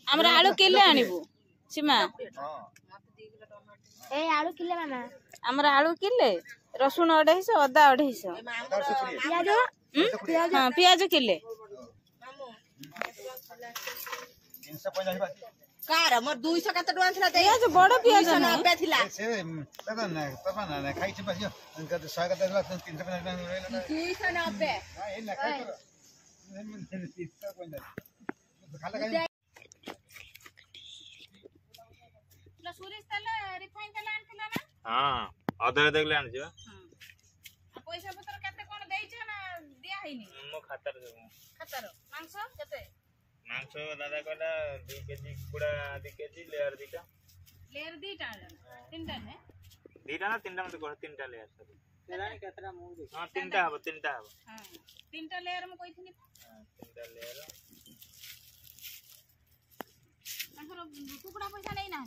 हमरा आलू किले आनिबू सीमा ए आलू किले मामा हमरा आलू किले रसुन 250 अदा 250 पियाज हां पियाज किले कार मोर 200 कत टका थिला दे पियाज बड़ पियाज 90 थिला से तब ना खाइ छ बसियो उनका तो 100 कत 350 290 ए ना खाइ खाला खाइ तुला सुरेश तेल रिफाइन तेल आनथिला ना हां अधे देखले आन छ पैसा पत्र कते कोन देइ छ ना दिया हैनी मो खातर मांस कते मांस दादा कहला 2 केजी कुड़ा 2 केजी लेयर दीटा तीनटा ने दीटा ना तीनटा मत कह तीनटा लेयर सब तेरानी केतरा मु देख हां तीनटा हबो हां तीनटा लेयर में कइथिनी हां तीनटा लेयर अंतर टुकड़ा पैसा नहीं ना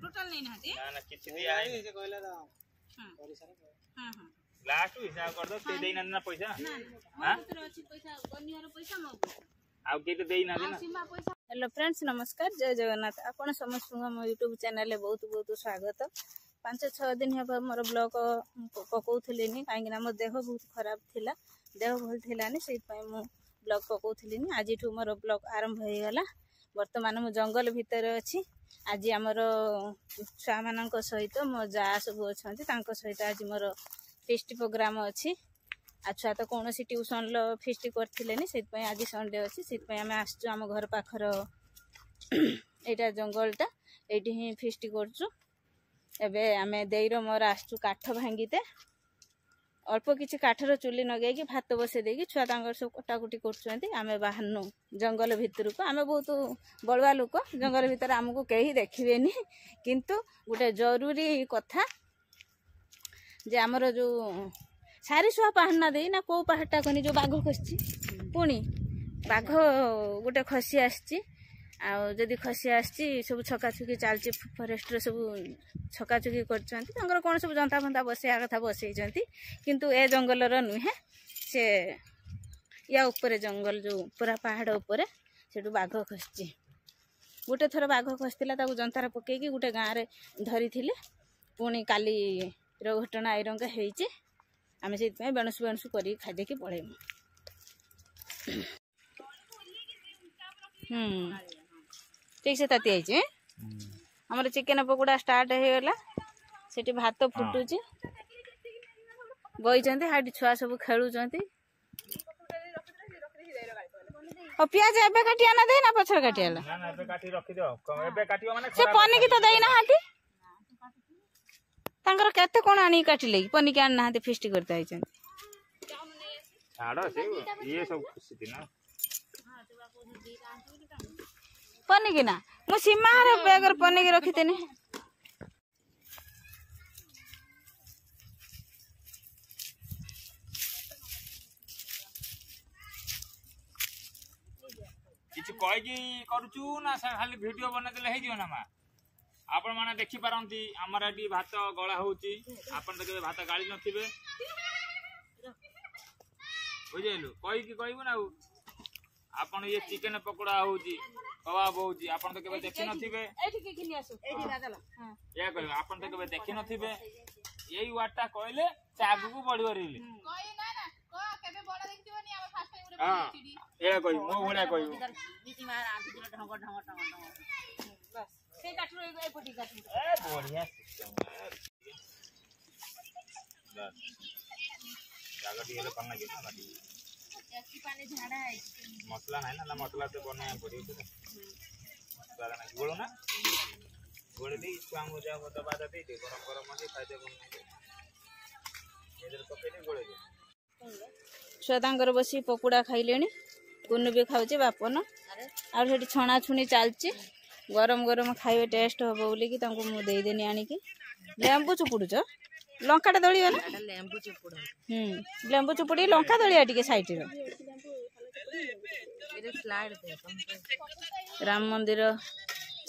टोटल नहीं ना किछ दिया है से कहला दा हां लास्ट हिसाब कर दो ते देई ना पैसा हां तो अछि पैसा बनियर पैसा मो आ के तो देई ना देना हेलो फ्रेंड्स नमस्कार जय जगन्नाथ आपण समस्त हम यूट्यूब चैनल बहुत बहुत स्वागत 5-6 दिन हे मोर ब्लॉग पकाउथलिनी काहेकि मोर देह बहुत खराब थिला देह भल थिलानी से मु ब्लॉग पकाउथलिनी आज मोर ब्लॉग आरंभ हो गला वर्तमान मु जंगल भितर अछि आज आमर छुआ मान सहित मो जा सब अच्छा सहित आज मोर फेस्ट प्रोग्राम अच्छी आ छुआ तो कौन ट्यूशन फेस्ट करथिलेनी से आज संडे अच्छी से आसचु आम घर पाखर एटा जंगलटा एटी ही फेस्ट करचु एबे आमे देईर मोर आसचु काठ भांगीते अल्प किछि काठर चुली नगे कि भात बसे देकी छुआ तांगर सब कटाकुटी करछुंती आमे बाहरनु जंगल भितर को आमे बहुत बलुआ लोक जंगल भितर हमकु केही देखिबेनी किंतु गोटे जरूरी कथा जे हमर जो सारी सुहा पहाड़ दे ना को पहाड़टा कनी जो बाघ खसची पुणी बाघ गोटे खसी आसची आ जदि खसी आसची सब छकाछुकी चलची फॉरेस्ट रे सब छकाछुकी करछंती तांगर कोन सब जनता फंता बसेया कथा बसेइछंती किंतु ए जंगल र नुहे से या ऊपर जंगल जो पूरा पहाड़ ऊपर सेटु बाघ खसची गोटे थर बाघ खसतिला ताकू जनतार पकेकी गोटे गाँ रे धरिथिले पुणी काली रो घटना आइरंगा हेइचे आमे से बेणुसु बेणुसु करी खादे की पळेमु ठीक से ताती आइचे हमर चिकन पकोड़ा स्टार्ट हे गला सेठी भात फुटुची बइचंती हाडी छुआ सब खेलुचंती ओ प्याज एबे काटिया ना दे ना पछर काटिया ना ना एबे काटी रखि दो एबे काटियो माने से पनी की तो देई ना हाटी तांकर केते कोन आनी काटिले पनी के आन नाते फेस्ट करता आइछन छाड़ो से ये सब खुशी थी ना पनी की ना मु सीमा रे बेगर पनी के रखितेनी किछ कहि कि करूचू ना खाली वीडियो बना देले हे दियो ना मा आपण माने देखि पारंती हमर एटी भात गळा होउची आपण त के भात गाली नथिबे बुझेलु कहि कि कहबो ना आपण ये चिकन पकोड़ा होउची कबाब होउची आपण त के देखि नथिबे एठी के किनि आसु एठी राजला हां या कहबो आपण त के देखि नथिबे एई वाटा कहले चागु को बढी बरिले कहि ना ना को केबे बडा देखिबोनी हम फर्स्ट टाइम रे हां ए कहि मो भुला कहि बीच मार आंटी ढंग ढंग ढंग बस से काटरो ए पटी काटरो ए बढ़िया सिस्टम बस जागा दिले करना के ना बाटी एकी पानी झाड़ा है मसला नहीं ना मसला से बने पड़ी तो मसला ना गोलो ना गोले दे इसको हम हो जाओ तो बात दे दे गरम गरम में खाइते बन इधर पके दे गोले दे छुआतांकर बसी पकोड़ा खाइलेनी कुनु भी खाउचे बापन और सेठी छणा छुनी चालची गरम गरम खाइबे टेस्ट हबो बोली कि तांको मु देई देनी आनी कि लेंबू चुपुडुच लंकाटा दळियो ना लेंबू चुपुडी लंका दळिया टिके साइड रो राम मंदिर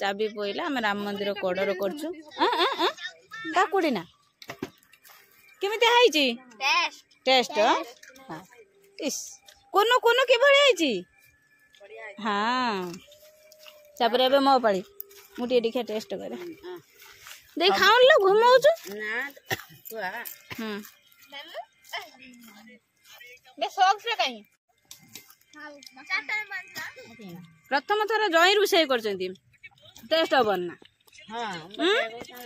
चाबी पइला हम राम मंदिर कोडर करछु काकुडी ना केमिते हाइची टेस्ट टेस्ट हां इस कोनो कोनो के भଳି आइची हाँ तापर एबे मो पाली मु टिके टेस्ट करे देख खाउन लो घुमाउछु ना छुआ बे शौक से कहीं प्रथम थर जई रुषे करछंती टेस्ट हबन ना हां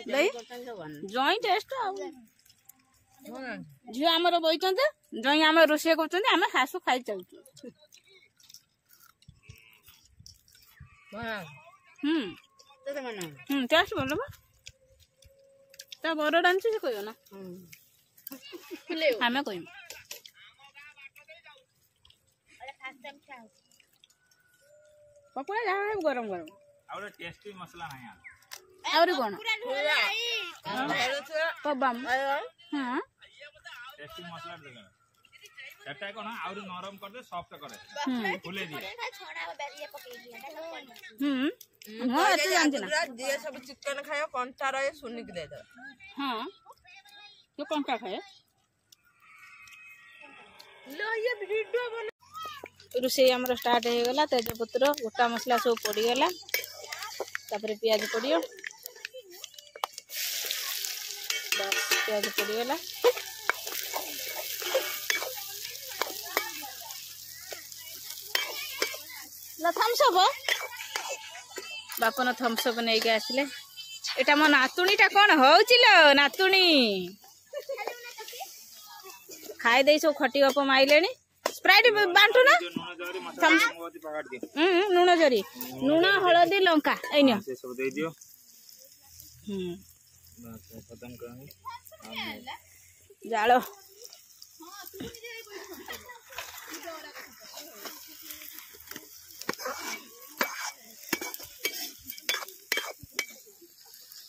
देई जई टेस्ट झियो आमर बइचंते जई आम रुषे करछंती आमे सासु खाई चलछु टेस्ट बोल बा ता बड़ डांस से कहियो ना हमें कहियो पकोड़ा जा गरम गरम और टेस्टी मसाला नहीं यार और कोन कबाम हां टेस्टी मसाला देगा सेटा कोन और नरम कर दे सॉफ्ट करे फुले दिए हां अच्छे जानती ना दिए सब चिकन खायो कंटा रहे सुनी के दे दो हां तो कंटा खाए लो ये वीडियो बना रोषे आमर स्टार्ट हो गला तेजपत्र गोटा मसला सब पड़ी गला तापर प्याज पड़ियो बस प्याज पड़ी गला थम्सअप बापन थम्सअप नहीं के आसले एटा मो नातुणीटा कौन होउचिलो नातुणी खाई दे सब खटी गप माइलेनी स्प्राइट बांटू ना लुण जरी लुण हलदी लंका ऐनियो से सब दे दियो बस खत्म करेंगे जालो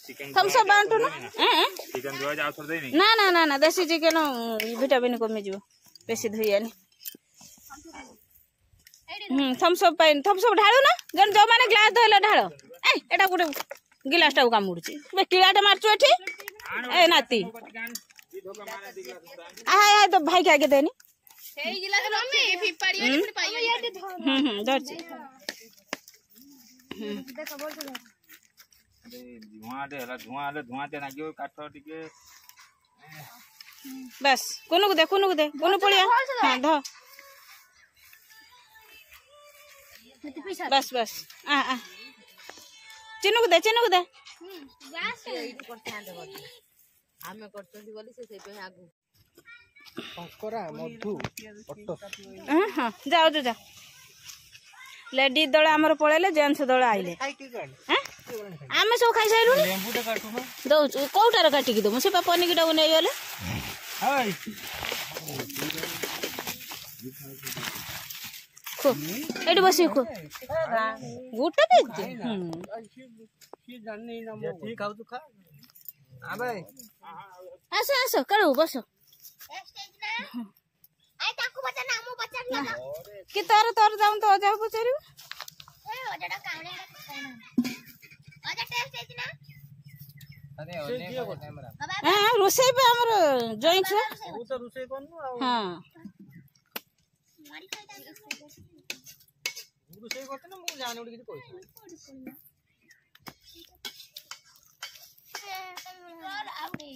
चिकन थम्सअप बांटू ना चिकन दुआ जा थोड़ दे नहीं ना ना ना ना देसी चिकन विटामिन कमी जीव बेसी धुइयानी थम्सअप ढालू ना जन जो माने ग्लास धइले ढाल ए एटा गुटे गिलास टा कामुडुची बे किलाटा मारचो एठी ए नाती आ तो भाई के आगे देनी हे गिलास मम्मी फिपाड़ी वाली पाइयो धरची धुआं दे ना गयो काठ टिके बस कोनु दे कोनु पड़िया हां ध बस बस आ चिन्नू दे आमे करतोंती बोली से पे आगु शंकरा मधु अट्टो हां जाओ जा लेडी दल आमर पळेले जेंट्स दल आइले आमे सब खाई साइलु लेंबूटा काटू ना दउ कोउटार काटी कि दमु से पनिकिटा नै गले हाय खो एडी बसी खो गुटा दे ठीक आउ तू खा आबे आसो करू बसो आई ताकू बचा ना मु बचा ना कि तोर जाऊ तो जाऊ पचारी ए ओडा कावले ओडा टेस्ट है ना अरे ओने कैमरा हां रोसई पे हमर जॉइंट छे वो तो रुसे कोन हां मारी खाई रुसे करते ना मु जाने उडी किछ कहै और आउडी